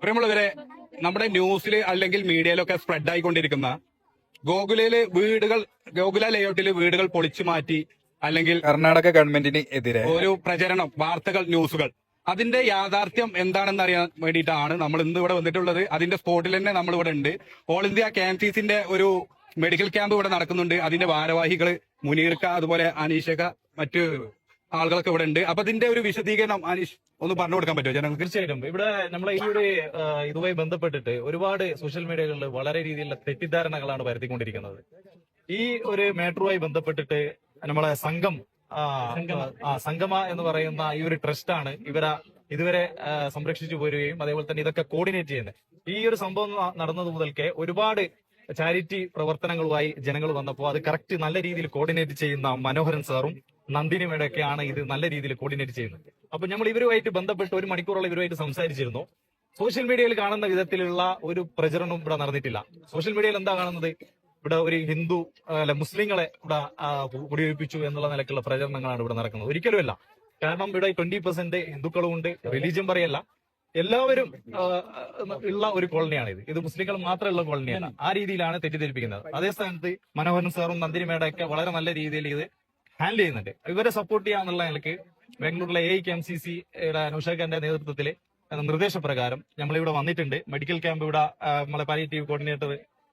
പ്രിയമുള്ളവരെ, നമ്മുടെ ന്യൂസിൽ അല്ലെങ്കിൽ മീഡിയയിലൊക്കെ സ്പ്രെഡ് ആയിക്കൊണ്ടിരിക്കുന്ന ഗോകുല ലേഔട്ടിൽ വീടുകൾ പൊളിച്ചു മാറ്റി അല്ലെങ്കിൽ കർണാടക ഗവൺമെന്റിന് എതിരെ ഒരു പ്രചരണം, വാർത്തകൾ, ന്യൂസുകൾ, അതിന്റെ യാഥാർത്ഥ്യം എന്താണെന്ന് അറിയാൻ വേണ്ടിയിട്ടാണ് നമ്മൾ ഇന്ന് ഇവിടെ വന്നിട്ടുള്ളത്. അതിന്റെ സ്പോട്ടിൽ തന്നെ നമ്മൾ ഇവിടെ ഉണ്ട്. ഓൾ ഇന്ത്യ ക്യാൻസീസിന്റെ ഒരു മെഡിക്കൽ ക്യാമ്പ് ഇവിടെ നടക്കുന്നുണ്ട്. അതിന്റെ ഭാരവാഹികൾ മുനീർക്ക, അതുപോലെ അനീഷക, മറ്റ് ആളുകളൊക്കെ ഇവിടെ ഉണ്ട്. അപ്പൊ അതിന്റെ ഒരു വിശദീകരണം അനീഷ് ഒന്ന് പറഞ്ഞു കൊടുക്കാൻ പറ്റുമോ ജനങ്ങൾക്ക്? തീർച്ചയായിട്ടും. ഇവിടെ നമ്മളെ ഈ ഒരു ഇതുമായി ബന്ധപ്പെട്ടിട്ട് ഒരുപാട് സോഷ്യൽ മീഡിയകളിൽ വളരെ രീതിയിലുള്ള തെറ്റിദ്ധാരണകളാണ് പരത്തിക്കൊണ്ടിരിക്കുന്നത്. ഈ ഒരു മാറ്ററുമായി ബന്ധപ്പെട്ടിട്ട് നമ്മളെ സംഗമ എന്ന് പറയുന്ന ഈ ഒരു ട്രസ്റ്റാണ് ഇതുവരെ സംരക്ഷിച്ചു പോരുകയും അതേപോലെ തന്നെ ഇതൊക്കെ കോർഡിനേറ്റ് ചെയ്യുന്നത്. ഈ ഒരു സംഭവം നടന്നത് മുതൽക്കേ ഒരുപാട് ചാരിറ്റി പ്രവർത്തനങ്ങളുമായി ജനങ്ങൾ വന്നപ്പോൾ അത് കറക്റ്റ് നല്ല രീതിയിൽ കോർഡിനേറ്റ് ചെയ്യുന്ന മനോഹരൻ സാറും നന്ദിനി മേടൊക്കെയാണ് ഇത് നല്ല രീതിയിൽ കോർഡിനേറ്റ് ചെയ്യുന്നത്. അപ്പൊ നമ്മൾ ഇവരുമായിട്ട് ബന്ധപ്പെട്ട് 1 മണിക്കൂറോളം ഇവരുമായിട്ട് സംസാരിച്ചിരുന്നു. സോഷ്യൽ മീഡിയയിൽ കാണുന്ന വിധത്തിലുള്ള ഒരു പ്രചരണം ഇവിടെ നടന്നിട്ടില്ല. സോഷ്യൽ മീഡിയയിൽ എന്താ കാണുന്നത്? ഇവിടെ ഒരു മുസ്ലിങ്ങളെ ഇവിടെ കുടിയൊഴിപ്പിച്ചു എന്നുള്ള നിലക്കുള്ള പ്രചരണങ്ങളാണ് ഇവിടെ നടക്കുന്നത്. ഒരിക്കലുമല്ല. കാരണം ഇവിടെ 20% ഹിന്ദുക്കളും ഉണ്ട്, റിലീജിയൻ പറയല്ല, എല്ലാവരും ഉള്ള ഒരു കോളനിയാണിത്. ഇത് മുസ്ലിങ്ങൾ മാത്രമുള്ള കോളനിയാണ്. ആ രീതിയിലാണ് തെറ്റിദ്ധരിപ്പിക്കുന്നത്. അതേ സ്ഥാനത്ത് മനോഹരൻ സാറും നന്ദിനി മേടൊക്കെ വളരെ നല്ല രീതിയിൽ ഇത് ഹാൻഡിൽ ചെയ്യുന്നുണ്ട്. ഇവരെ സപ്പോർട്ട് ചെയ്യാന്നുള്ള നിലയ്ക്ക് ബാംഗ്ലൂരിലെ AIKMCC നൗഷാദ് ഖാന്റെ നേതൃത്വത്തിൽ നിർദ്ദേശപ്രകാരം നമ്മളിവിടെ വന്നിട്ടുണ്ട്. മെഡിക്കൽ ക്യാമ്പ് ഇവിടെ നമ്മളെ പാലിയേറ്റീവ് കോർഡിനേറ്റർ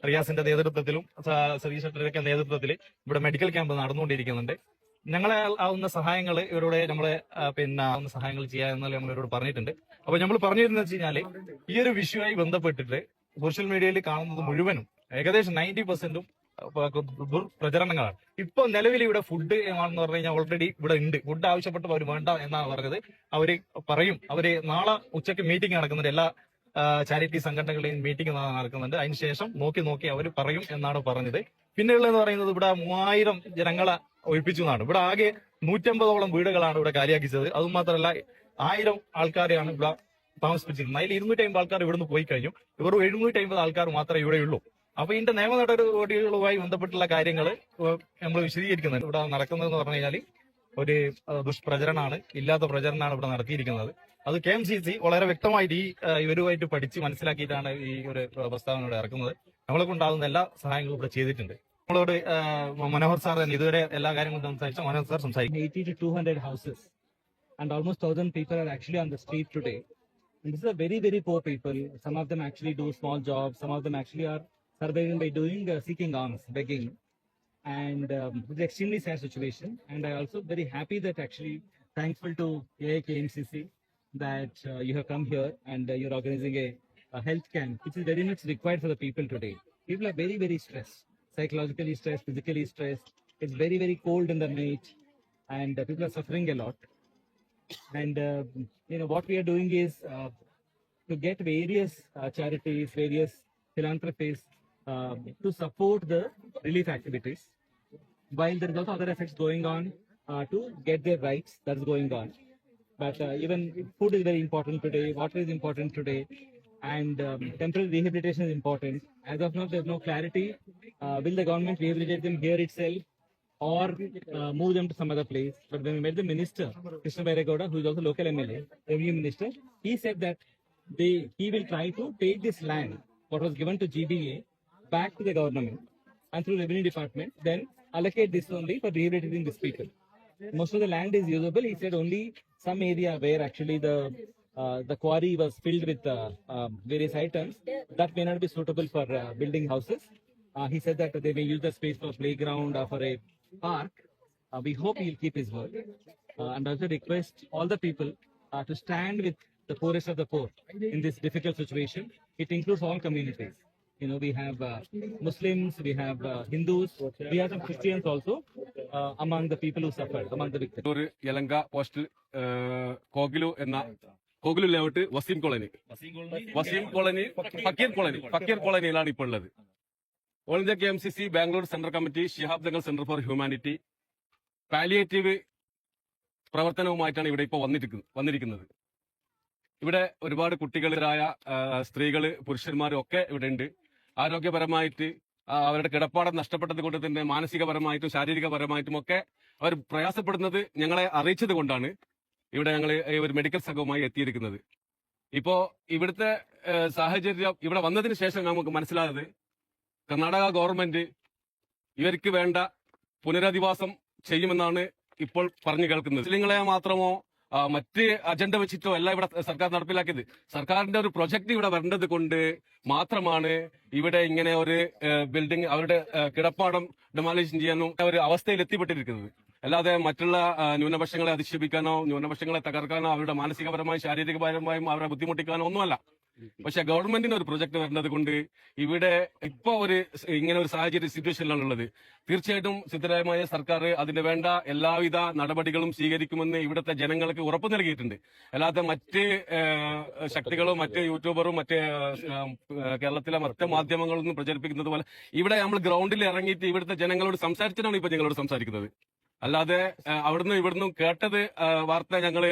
റിയാസിന്റെ നേതൃത്വത്തിലും സതീഷ് ഷട്ടറുടെ നേതൃത്വത്തിൽ ഇവിടെ മെഡിക്കൽ ക്യാമ്പ് നടന്നുകൊണ്ടിരിക്കുന്നുണ്ട്. ഞങ്ങളെ ആവുന്ന സഹായങ്ങൾ ഇവരോട് ആവുന്ന സഹായങ്ങൾ ചെയ്യാമെന്നല്ല നമ്മളിവരോട് പറഞ്ഞിട്ടുണ്ട്. അപ്പൊ നമ്മൾ പറഞ്ഞിരുന്നത് വെച്ച് കഴിഞ്ഞാല് ഈ ഒരു വിഷയവുമായി ബന്ധപ്പെട്ടിട്ട് സോഷ്യൽ മീഡിയയിൽ കാണുന്നത് മുഴുവനും ഏകദേശം 90%ഉം പ്രചരണങ്ങളാണ്. ഇപ്പൊ നിലവിൽ ഇവിടെ ഫുഡ് എന്ന് പറഞ്ഞു കഴിഞ്ഞാൽ ഓൾറെഡി ഇവിടെ ഉണ്ട്. ഫുഡ് ആവശ്യപ്പെട്ടപ്പോൾ അവർ വേണ്ട എന്നാണ് പറഞ്ഞത്. അവര് നാളെ ഉച്ചയ്ക്ക് മീറ്റിംഗ് നടക്കുന്നുണ്ട്. എല്ലാ ചാരിറ്റി സംഘടനകളുടെയും മീറ്റിംഗ് നടക്കുന്നുണ്ട്. അതിനുശേഷം നോക്കി അവർ പറയും എന്നാണ് പറഞ്ഞത്. പിന്നെയുള്ളതെന്ന് പറയുന്നത് ഇവിടെ 3000 ജനങ്ങളെ ഒഴിപ്പിച്ചു എന്നാണ്. ഇവിടെ ആകെ 150ഓളം വീടുകളാണ് ഇവിടെ കാലിയാക്കിച്ചത്. അതും മാത്രമല്ല 1000 ആൾക്കാരെയാണ് ഇവിടെ താമസിപ്പിച്ചിരുന്നത്. അതിൽ 250 ആൾക്കാർ ഇവിടുന്ന് പോയി കഴിഞ്ഞു. ഇവർ 750 ആൾക്കാർ മാത്രമേ ഇവിടെയുള്ളൂ. അപ്പൊ ഇതിന്റെ നിയമ നടപടികളുമായി ബന്ധപ്പെട്ടുള്ള കാര്യങ്ങൾ നമ്മൾ വിശദീകരിക്കുന്നുണ്ട്. ഇവിടെ നടക്കുന്നതെന്ന് പറഞ്ഞു കഴിഞ്ഞാൽ ഒരു ദുഷ്പ്രചരണമാണ്, ഇല്ലാത്ത പ്രചരണമാണ് ഇവിടെ നടത്തിയിരിക്കുന്നത്. അത് KMCC വളരെ വ്യക്തമായിട്ട് ഇവരുമായിട്ട് പഠിച്ച് മനസ്സിലാക്കിയിട്ടാണ് ഈ ഒരു പ്രസ്താവന ഇവിടെ ഇറക്കുന്നത്. നമ്മളെ കൊണ്ടാകുന്ന എല്ലാ സഹായങ്ങളും ഇവിടെ ചെയ്തിട്ടുണ്ട്. നമ്മളോട് മനോഹർ സാർ തന്നെ ഇതുവരെ എല്ലാ കാര്യങ്ങളും സംസാരിച്ച മനോഹർ സാർ സംസാരിക്കും. 80 to 200 houses and almost 1000 people are actually on the street today. And this is a very, very poor people. Some of them actually do small jobs. Some of them actually are surviving by doing seeking alms, begging. And it's an extremely sad situation. And I also very happy that actually thankful to AIKMCC that you have come here and you're organizing a health camp, which is very much required for the people today. People are very, very stressed, psychologically stressed, physically stressed. It's very, very cold in the night, and people are suffering a lot. And what we are doing is to get various charities, various philanthropies to support the relief activities. While there is also other efforts going on to get their rights, that's going on. But even food is very important today, water is important today, and temporary rehabilitation is important. As of now, there's no clarity. Will the government rehabilitate them here itself or move them to some other place? But when we met the minister, Krishna Bairegowda, who is also local MLA, revenue minister, he said that he will try to take this land, what was given to GBA, back to the government and through revenue department, then allocate this only for rehabilitating these people. Most of the land is usable. He said only some area where actually the quarry was filled with various items that may not be suitable for building houses. He said that they may use the space for playground or for a park. We hope he will keep his word and also request all the people to stand with the poorest of the poor in this difficult situation. It includes all communities. We have Muslims, we have Hindus, we have some Christians also among the people who suffered, among the victims. Yelahanka post Kogilu layout Waseem colony Fakir കോളനിയിലാണ് ഇപ്പോൾ ഉള്ളത്. All India KMCC Bangalore central committee, Shihab Thangal centre for humanity, palliative പ്രവർത്തനവുമായിട്ടാണ് ഇവിടെ ഇപ്പോൾ വന്നിരിക്കുന്നത്. ഇവിടെ ഒരുപാട് കുട്ടികളായ സ്ത്രീകള്, പുരുഷന്മാരും ഒക്കെ ഇവിടെ ഉണ്ട്. ആരോഗ്യപരമായിട്ട് അവരുടെ കിടപ്പാടം നഷ്ടപ്പെട്ടത് കൊണ്ട് തന്നെ മാനസികപരമായിട്ടും ശാരീരികപരമായിട്ടും ഒക്കെ അവർ പ്രയാസപ്പെടുന്നത് ഞങ്ങളെ അറിയിച്ചത് കൊണ്ടാണ് ഇവിടെ ഞങ്ങൾ ഒരു മെഡിക്കൽ സംഘവുമായി എത്തിയിരിക്കുന്നത്. ഇപ്പോ ഇവിടുത്തെ സാഹചര്യം ഇവിടെ വന്നതിന് ശേഷം നമുക്ക് മനസ്സിലായത് കർണാടക ഗവൺമെന്റ് ഇവർക്ക് വേണ്ട പുനരധിവാസം ചെയ്യുമെന്നാണ് ഇപ്പോൾ പറഞ്ഞു കേൾക്കുന്നത്. മുസ്ലിങ്ങളെ മാത്രമോ മറ്റ് അജണ്ട വെച്ചിട്ടോ അല്ല ഇവിടെ സർക്കാർ നടപ്പിലാക്കിയത്. സർക്കാരിന്റെ ഒരു പ്രൊജക്ട് ഇവിടെ വരേണ്ടത് കൊണ്ട് മാത്രമാണ് ഇവിടെ ഇങ്ങനെ ഒരു ബിൽഡിംഗ് അവരുടെ കിടപ്പാടം ഡെമോളിഷൻ ചെയ്യാനും ഒരു അവസ്ഥയിൽ എത്തിപ്പെട്ടിരിക്കുന്നത്. അല്ലാതെ മറ്റുള്ള ന്യൂനപക്ഷങ്ങളെ അധിക്ഷേപിക്കാനോ ന്യൂനപക്ഷങ്ങളെ തകർക്കാനോ അവരുടെ മാനസികപരമായും ശാരീരികപരമായും അവരെ ബുദ്ധിമുട്ടിക്കാനോ ഒന്നുമല്ല. പക്ഷെ ഗവൺമെന്റിന് ഒരു പ്രൊജക്ട് വരുന്നത് കൊണ്ട് ഇവിടെ ഇപ്പോ ഇങ്ങനെ ഒരു സിറ്റുവേഷനിലാണ് ഉള്ളത്. തീർച്ചയായിട്ടും സിദ്ധരാമയ്യ സർക്കാർ അതിന് വേണ്ട എല്ലാവിധ നടപടികളും സ്വീകരിക്കുമെന്ന് ഇവിടുത്തെ ജനങ്ങൾക്ക് ഉറപ്പ് നൽകിയിട്ടുണ്ട്. അല്ലാതെ മറ്റ് ശക്തികളും മറ്റ് യൂട്യൂബറും മറ്റ് കേരളത്തിലെ മറ്റ് മാധ്യമങ്ങളൊന്നും പ്രചരിപ്പിക്കുന്നത് പോലെ ഇവിടെ നമ്മൾ ഗ്രൗണ്ടിൽ ഇറങ്ങിയിട്ട് ഇവിടുത്തെ ജനങ്ങളോട് സംസാരിച്ചിട്ടാണ് ഇപ്പൊ ഞങ്ങളോട് സംസാരിക്കുന്നത്. അല്ലാതെ അവിടുന്ന് ഇവിടുന്ന് കേട്ടത് വാർത്ത ഞങ്ങളെ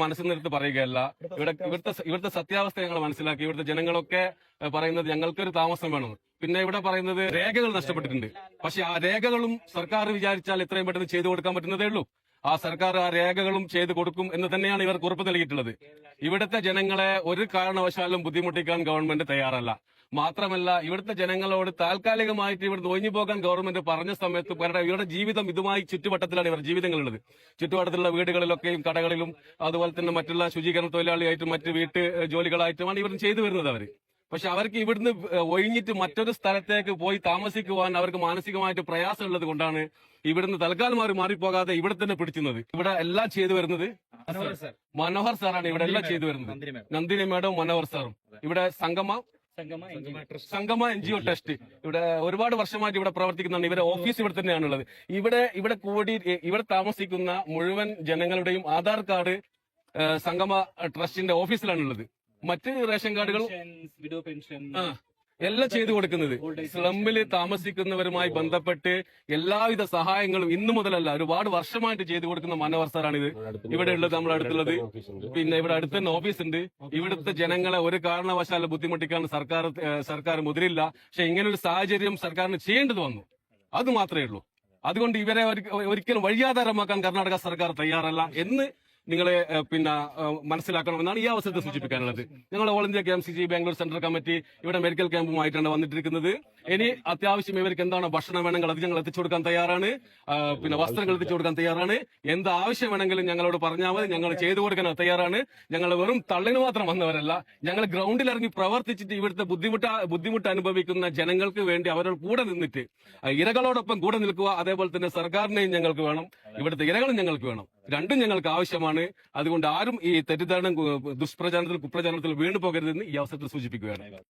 മനസ്സിൽ നിന്നെടുത്ത് പറയുകയല്ല. ഇവിടുത്തെ സത്യാവസ്ഥ ഞങ്ങൾ മനസ്സിലാക്കി. ഇവിടുത്തെ ജനങ്ങളൊക്കെ പറയുന്നത് ഞങ്ങൾക്കൊരു താമസം വേണം. പിന്നെ ഇവിടെ പറയുന്നത് രേഖകൾ നഷ്ടപ്പെട്ടിട്ടുണ്ട്. പക്ഷെ ആ രേഖകളും സർക്കാർ വിചാരിച്ചാൽ എത്രയും പെട്ടെന്ന് ചെയ്തു കൊടുക്കാൻ പറ്റുന്നതേ ഉള്ളൂ. ആ സർക്കാർ ആ രേഖകളും ചെയ്തു കൊടുക്കും എന്ന് തന്നെയാണ് ഇവർക്ക് ഉറപ്പ് നൽകിയിട്ടുള്ളത്. ഇവിടുത്തെ ജനങ്ങളെ ഒരു കാരണവശാലും ബുദ്ധിമുട്ടിക്കാൻ ഗവൺമെന്റ് തയ്യാറല്ല. മാത്രമല്ല ഇവിടുത്തെ ജനങ്ങളോട് താൽക്കാലികമായിട്ട് ഇവിടുന്ന് ഒഴിഞ്ഞു പോകാൻ ഗവൺമെന്റ് പറഞ്ഞ സമയത്ത് ഇവരുടെ ജീവിതം ഇതുമായി ചുറ്റുവട്ടത്തിലാണ് ഇവരുടെ ജീവിതങ്ങളുള്ളത്. ചുറ്റുവട്ടത്തിലുള്ള വീടുകളിലൊക്കെയും കടകളിലും അതുപോലെ തന്നെ മറ്റുള്ള ശുചീകരണ തൊഴിലാളിയായിട്ടും മറ്റ് വീട്ടു ജോലികളായിട്ടുമാണ് ഇവർ ചെയ്തു വരുന്നത് അവര്. പക്ഷെ അവർക്ക് ഇവിടുന്ന് ഒഴിഞ്ഞിട്ട് മറ്റൊരു സ്ഥലത്തേക്ക് പോയി താമസിക്കുവാൻ അവർക്ക് മാനസികമായിട്ട് പ്രയാസമുള്ളത് കൊണ്ടാണ് ഇവിടുന്ന് തൽക്കാലം അവർ മാറിപ്പോകാതെ ഇവിടെ തന്നെ പിടിച്ചുന്നത്. ഇവിടെ എല്ലാം ചെയ്തു വരുന്നത് മനോഹർ സാറാണ്. ഇവിടെ എല്ലാം ചെയ്തു വരുന്നത് നന്ദിനി മേഡവും മനോഹർ സാറും. ഇവിടെ സംഗമ NGO ട്രസ്റ്റ് ഇവിടെ ഒരുപാട് വർഷമായിട്ട് ഇവിടെ പ്രവർത്തിക്കുന്നതാണ്. ഇവരുടെ ഓഫീസ് ഇവിടെ തന്നെയാണുള്ളത്. ഇവിടെ താമസിക്കുന്ന മുഴുവൻ ജനങ്ങളുടെയും ആധാർ കാർഡ് സംഗമ ട്രസ്റ്റിന്റെ ഓഫീസിലാണുള്ളത്. മറ്റ് റേഷൻ കാർഡുകൾ widow pension, എല്ലാം ചെയ്തു കൊടുക്കുന്നത്. സ്ലമ്മിൽ താമസിക്കുന്നവരുമായി ബന്ധപ്പെട്ട് എല്ലാവിധ സഹായങ്ങളും ഇന്നു മുതലല്ല ഒരുപാട് വർഷമായിട്ട് ചെയ്തു കൊടുക്കുന്ന മനോഹർ സാറാണിത്. ഇവിടെ ഉള്ളത് നമ്മുടെ അടുത്തുള്ളത്. പിന്നെ ഇവിടെ അടുത്ത് തന്നെ ഓഫീസ് ഉണ്ട്. ഇവിടുത്തെ ജനങ്ങളെ ഒരു കാരണവശാലും ബുദ്ധിമുട്ടിക്കാൻ സർക്കാർ മുതിരില്ല. പക്ഷെ ഇങ്ങനെ ഒരു സാഹചര്യം സർക്കാരിന് ചെയ്യേണ്ടത് വന്നു. അത് മാത്രമേ ഉള്ളൂ. അതുകൊണ്ട് ഇവരെ ഒരിക്കലും വഴിയാധാരമാക്കാൻ കർണാടക സർക്കാർ തയ്യാറല്ല എന്ന് നിങ്ങളെ മനസ്സിലാക്കണമെന്നാണ് ഈ അവസരത്തെ സൂചിപ്പിക്കാനുള്ളത്. ഞങ്ങൾ all India KMCC Bangalore central committee ഇവിടെ മെഡിക്കൽ ക്യാമ്പുമായിട്ടാണ് വന്നിട്ടിരിക്കുന്നത്. ഇനി അത്യാവശ്യം ഇവർക്ക് എന്താണ് ഭക്ഷണം വേണമെങ്കിൽ അത് ഞങ്ങൾ എത്തിച്ചു കൊടുക്കാൻ തയ്യാറാണ്. വസ്ത്രങ്ങൾ എത്തിച്ചു കൊടുക്കാൻ തയ്യാറാണ്. എന്ത് ആവശ്യം വേണമെങ്കിലും ഞങ്ങളോട് പറഞ്ഞാൽ മതി, ഞങ്ങൾ ചെയ്തു കൊടുക്കാൻ തയ്യാറാണ്. ഞങ്ങൾ വെറും തള്ളിന് മാത്രം വന്നവരല്ല. ഞങ്ങൾ ഗ്രൗണ്ടിൽ ഇറങ്ങി പ്രവർത്തിച്ചിട്ട് ഇവിടുത്തെ ബുദ്ധിമുട്ട് അനുഭവിക്കുന്ന ജനങ്ങൾക്ക് വേണ്ടി അവരോട് കൂടെ നിന്നിട്ട് ഇരകളോടൊപ്പം കൂടെ നിൽക്കുക. അതേപോലെ തന്നെ സർക്കാരിനെയും ഞങ്ങൾക്ക് വേണം, ഇവിടുത്തെ ഇരകളും ഞങ്ങൾക്ക് വേണം. രണ്ടും ഞങ്ങൾക്ക് ആവശ്യമാണ്. അതുകൊണ്ട് ആരും ഈ തെറ്റിദ്ധാരണ കുപ്രചാരണത്തിൽ വീണു പോകരുതെന്ന് ഈ അവസരത്തിൽ സൂചിപ്പിക്കുകയാണ്.